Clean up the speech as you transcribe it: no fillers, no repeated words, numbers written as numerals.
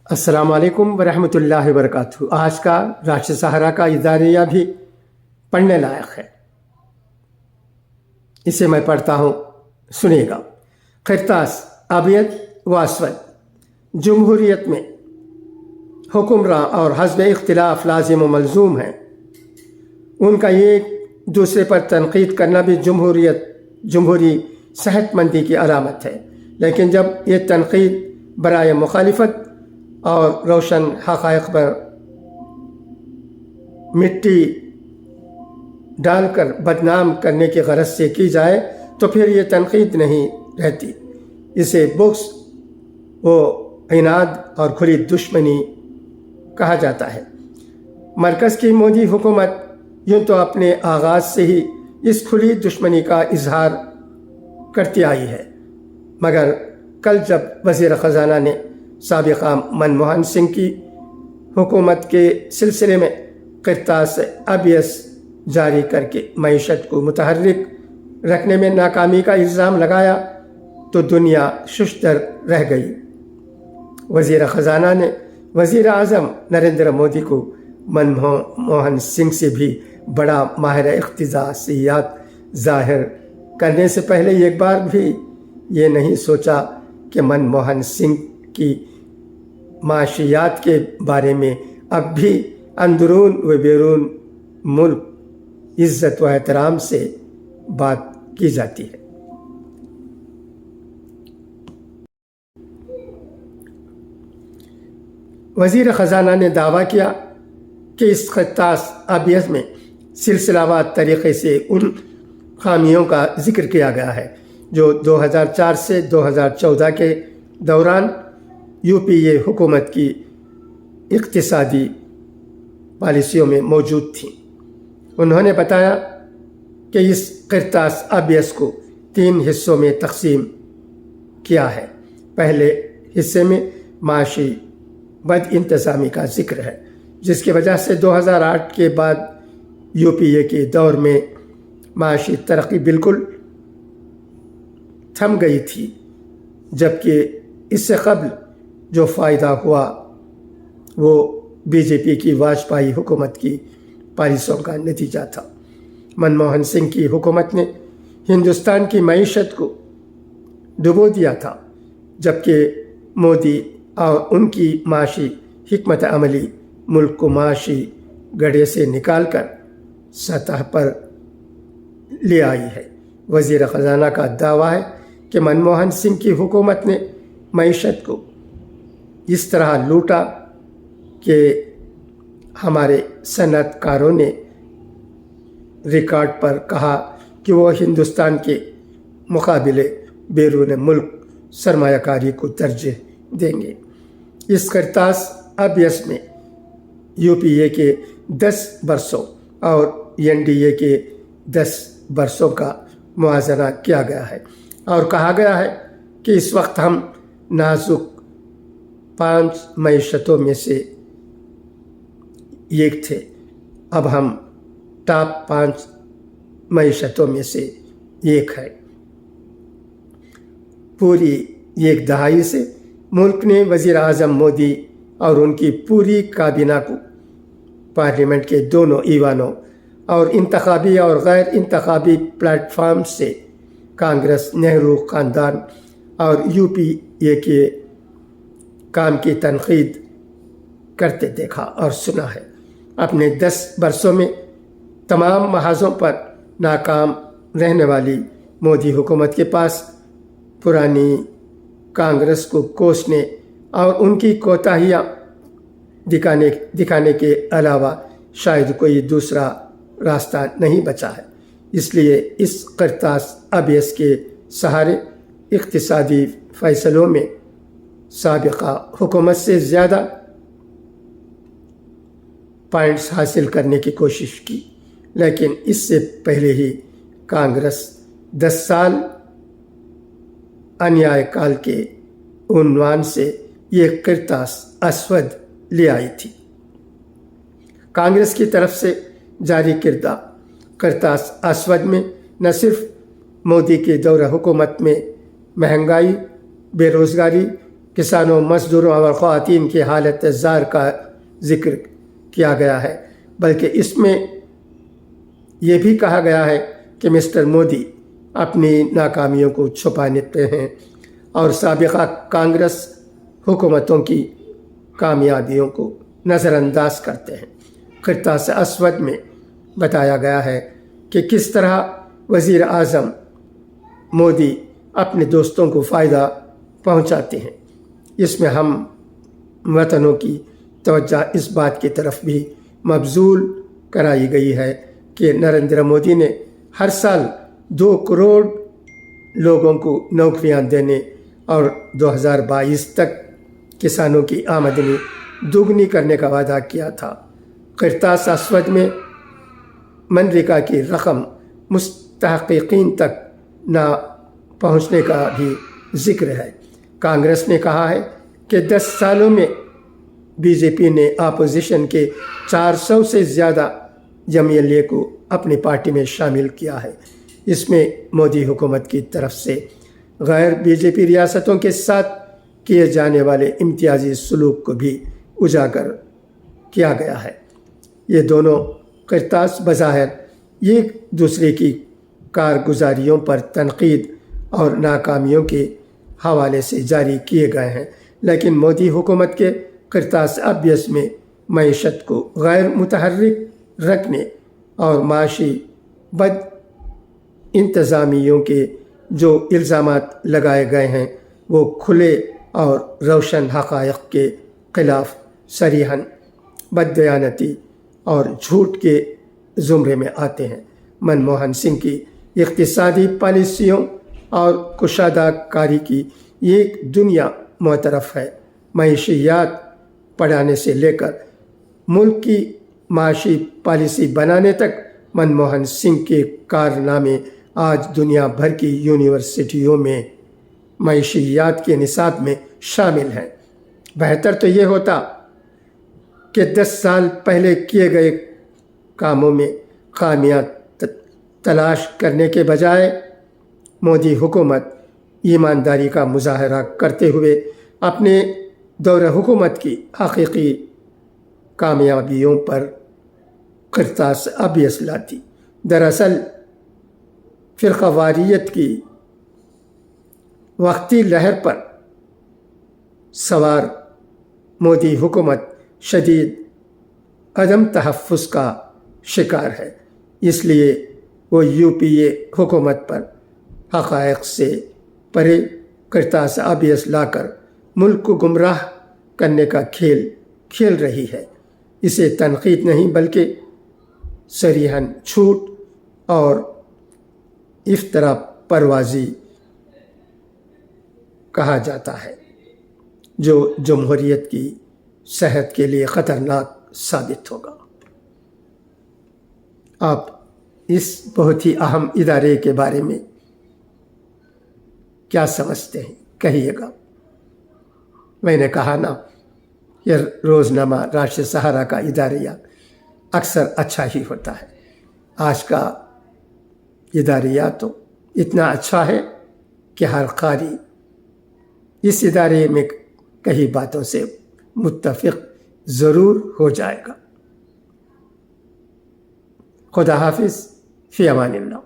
السلام علیکم ورحمۃ اللہ وبرکاتہ۔ آج کا راشد سہارا کا اداریہ بھی پڑھنے لائق ہے، اسے میں پڑھتا ہوں، سنیے گا۔ قرطاس ابیض و اسود جمہوریت میں حکمراں اور حزب اختلاف لازم و ملزوم ہیں۔ ان کا ایک دوسرے پر تنقید کرنا بھی جمہوری صحت مندی کی علامت ہے، لیکن جب یہ تنقید برائے مخالفت اور روشن حقائق پر مٹی ڈال کر بدنام کرنے کی غرض سے کی جائے تو پھر یہ تنقید نہیں رہتی، اسے بغض و عناد اور کھلی دشمنی کہا جاتا ہے۔ مرکز کی مودی حکومت یوں تو اپنے آغاز سے ہی اس کھلی دشمنی کا اظہار کرتی آئی ہے، مگر کل جب وزیر خزانہ نے سابقہ منموہن سنگھ کی حکومت کے سلسلے میں قرطاس ابیض جاری کر کے معیشت کو متحرک رکھنے میں ناکامی کا الزام لگایا تو دنیا ششدر رہ گئی۔ وزیر خزانہ نے وزیر اعظم نریندر مودی کو منموہن سنگھ سے بھی بڑا ماہر اقتصادیات ظاہر کرنے سے پہلے ایک بار بھی یہ نہیں سوچا کہ منموہن سنگھ کی معاشیات کے بارے میں اب بھی اندرون و بیرون ملک عزت و احترام سے بات کی جاتی ہے۔ وزیر خزانہ نے دعویٰ کیا کہ اس قرطاس ابیض میں سلسلہ وار طریقے سے ان خامیوں کا ذکر کیا گیا ہے جو 2004 سے 2014 کے دوران یو پی اے حکومت کی اقتصادی پالیسیوں میں موجود تھیں۔ انہوں نے بتایا کہ اس قرطاس ابیض کو 3 حصوں میں تقسیم کیا ہے۔ پہلے حصے میں معاشی بد انتظامی کا ذکر ہے، جس کی وجہ سے 2008 کے بعد یو پی اے کے دور میں معاشی ترقی بالکل تھم گئی تھی، جبکہ اس سے قبل جو فائدہ ہوا وہ بی جے پی کی واجپئی حکومت کی پالیسیوں کا نتیجہ تھا۔ منموہن سنگھ کی حکومت نے ہندوستان کی معیشت کو ڈبو دیا تھا، جبکہ مودی اور ان کی معاشی حکمت عملی ملک کو معاشی گڑھے سے نکال کر سطح پر لے آئی ہے۔ وزیر خزانہ کا دعویٰ ہے کہ منموہن سنگھ کی حکومت نے معیشت کو اس طرح لوٹا کہ ہمارے صنعت کاروں نے ریکارڈ پر کہا کہ وہ ہندوستان کے مقابلے بیرون ملک سرمایہ کاری کو ترجیح دیں گے۔ اس قرطاس ابیض میں یو پی اے کے 10 برسوں اور این ڈی اے کے 10 برسوں کا موازنہ کیا گیا ہے اور کہا گیا ہے کہ اس وقت ہم نازک 5 معیشتوں میں سے ایک تھے، اب ہم ٹاپ 5 معیشتوں میں سے ایک ہے۔ پوری ایک دہائی سے ملک نے وزیر اعظم مودی اور ان کی پوری کابینہ کو پارلیمنٹ کے دونوں ایوانوں اور انتخابی اور غیر انتخابی پلیٹ فارم سے کانگریس، نہرو خاندان اور یو پی اے کے کام کی تنقید کرتے دیکھا اور سنا ہے۔ اپنے 10 برسوں میں تمام محاذوں پر ناکام رہنے والی مودی حکومت کے پاس پرانی کانگریس کو کوسنے اور ان کی کوتاہیاں دکھانے کے علاوہ شاید کوئی دوسرا راستہ نہیں بچا ہے۔ اس لیے اس قرطاس ابیض کے سہارے اقتصادی فیصلوں میں سابقہ حکومت سے زیادہ پوائنٹس حاصل کرنے کی کوشش کی، لیکن اس سے پہلے ہی کانگریس 10 سال انیائے کال کے عنوان سے یہ قرطاس اسود لے آئی تھی۔ کانگریس کی طرف سے جاری کردہ قرطاس اسود میں نہ صرف مودی کے دور حکومت میں مہنگائی، بے روزگاری کسانوں، مزدوروں اور خواتین کی حالت زار کا ذکر کیا گیا ہے، بلکہ اس میں یہ بھی کہا گیا ہے کہ مسٹر مودی اپنی ناکامیوں کو چھپاتے ہیں اور سابقہ کانگریس حکومتوں کی کامیابیوں کو نظر انداز کرتے ہیں۔ کرتاس اسود میں بتایا گیا ہے کہ کس طرح وزیر اعظم مودی اپنے دوستوں کو فائدہ پہنچاتے ہیں۔ اس میں ہم وطنوں کی توجہ اس بات کی طرف بھی مبذول کرائی گئی ہے کہ نریندر مودی نے ہر سال 2 کروڑ لوگوں کو نوکریاں دینے اور 2022 تک کسانوں کی آمدنی دوگنی کرنے کا وعدہ کیا تھا۔ کرتاس اسود میں منریگا کی رقم مستحقین تک نہ پہنچنے کا بھی ذکر ہے۔ کانگریس نے کہا ہے کہ 10 سالوں میں بی جے پی نے اپوزیشن کے 400 سے زیادہ MLA کو اپنی پارٹی میں شامل کیا ہے۔ اس میں مودی حکومت کی طرف سے غیر بی جے پی ریاستوں کے ساتھ کیے جانے والے امتیازی سلوک کو بھی اجاگر کیا گیا ہے۔ یہ دونوں کرتاس بظاہر ایک دوسرے کی کارگزاریوں پر تنقید اور ناکامیوں کے حوالے سے جاری کیے گئے ہیں، لیکن مودی حکومت کے کرتاس ابیض میں معیشت کو غیر متحرک رکھنے اور معاشی بد انتظامیوں کے جو الزامات لگائے گئے ہیں وہ کھلے اور روشن حقائق کے خلاف صریحاً بددیانتی اور جھوٹ کے زمرے میں آتے ہیں۔ منموہن سنگھ کی اقتصادی پالیسیوں اور کشادہ کاری کی ایک دنیا معترف ہے۔ معیشیات پڑھانے سے لے کر ملک کی معاشی پالیسی بنانے تک منموہن سنگھ کے کارنامے آج دنیا بھر کی یونیورسٹیوں میں معیشیات کے نصاب میں شامل ہیں۔ بہتر تو یہ ہوتا کہ 10 سال پہلے کیے گئے کاموں میں خامیاں تلاش کرنے کے بجائے مودی حکومت ایمانداری کا مظاہرہ کرتے ہوئے اپنے دور حکومت کی حقیقی کامیابیوں پر کرتاس ابیض لاتی۔ دراصل فرقہ واریت کی وقتی لہر پر سوار مودی حکومت شدید عدم تحفظ کا شکار ہے، اس لیے وہ UPA حکومت پر حقائق سے پرے کرتاس ابیض لا کر ملک کو گمراہ کرنے کا کھیل کھیل رہی ہے۔ اسے تنقید نہیں بلکہ صریحاً جھوٹ اور افطرا پروازی کہا جاتا ہے، جو جمہوریت کی صحت کے لیے خطرناک ثابت ہوگا۔ آپ اس بہت ہی اہم ادارے کے بارے میں کیا سمجھتے ہیں؟ کہیے گا۔ میں نے کہا نا، یہ روزنامہ راشٹریہ سہارا کا اداریہ اکثر اچھا ہی ہوتا ہے۔ آج کا اداریہ تو اتنا اچھا ہے کہ ہر قاری اس ادارے میں کئی باتوں سے متفق ضرور ہو جائے گا۔ خدا حافظ، فی امان اللہ۔